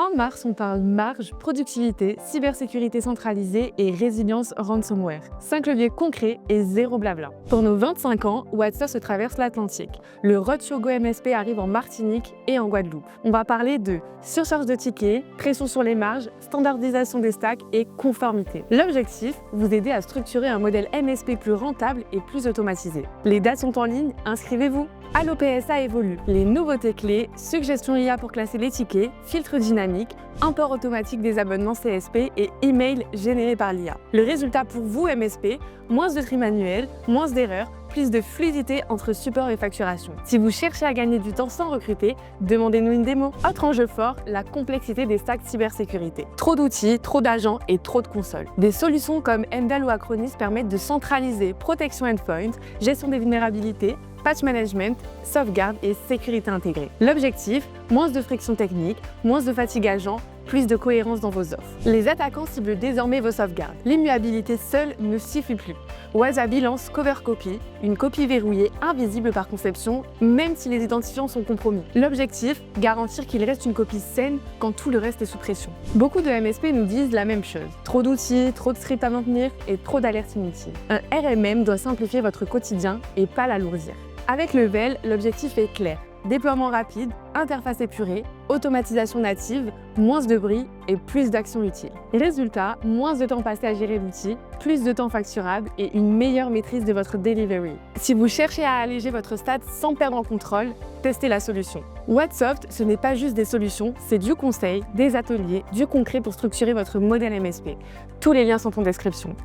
Fin mars, on parle marge, productivité, cybersécurité centralisée et résilience ransomware. 5 leviers concrets et zéro blabla. Pour nos 25 ans, WhatsApp se traverse l'Atlantique. Le Roadshow Go MSP arrive en Martinique et en Guadeloupe. On va parler de surcharge de tickets, pression sur les marges, standardisation des stacks et conformité. L'objectif, vous aider à structurer un modèle MSP plus rentable et plus automatisé. Les dates sont en ligne, inscrivez-vous. Allo PSA évolue. Les nouveautés clés, suggestions IA pour classer les tickets, filtre dynamique, import automatique des abonnements CSP et email généré par l'IA. Le résultat pour vous MSP, moins de tri manuel, moins d'erreurs, plus de fluidité entre support et facturation. Si vous cherchez à gagner du temps sans recruter, demandez-nous une démo. Autre enjeu fort, la complexité des stacks cybersécurité. Trop d'outils, trop d'agents et trop de consoles. Des solutions comme Mdal ou Acronis permettent de centraliser protection endpoint, gestion des vulnérabilités, patch management, sauvegarde et sécurité intégrée. L'objectif, moins de friction technique, moins de fatigue agent, plus de cohérence dans vos offres. Les attaquants ciblent désormais vos sauvegardes. L'immuabilité seule ne suffit plus. Wasabi lance Cover Copy, une copie verrouillée invisible par conception, même si les identifiants sont compromis. L'objectif, garantir qu'il reste une copie saine quand tout le reste est sous pression. Beaucoup de MSP nous disent la même chose. Trop d'outils, trop de scripts à maintenir et trop d'alertes inutiles. Un RMM doit simplifier votre quotidien et pas l'alourdir. Avec Level, l'objectif est clair. Déploiement rapide, interface épurée, automatisation native, moins de bruit et plus d'actions utiles. Résultat, moins de temps passé à gérer l'outil, plus de temps facturable et une meilleure maîtrise de votre delivery. Si vous cherchez à alléger votre stat sans perdre en contrôle, testez la solution. Whatsoft, ce n'est pas juste des solutions, c'est du conseil, des ateliers, du concret pour structurer votre modèle MSP. Tous les liens sont en description.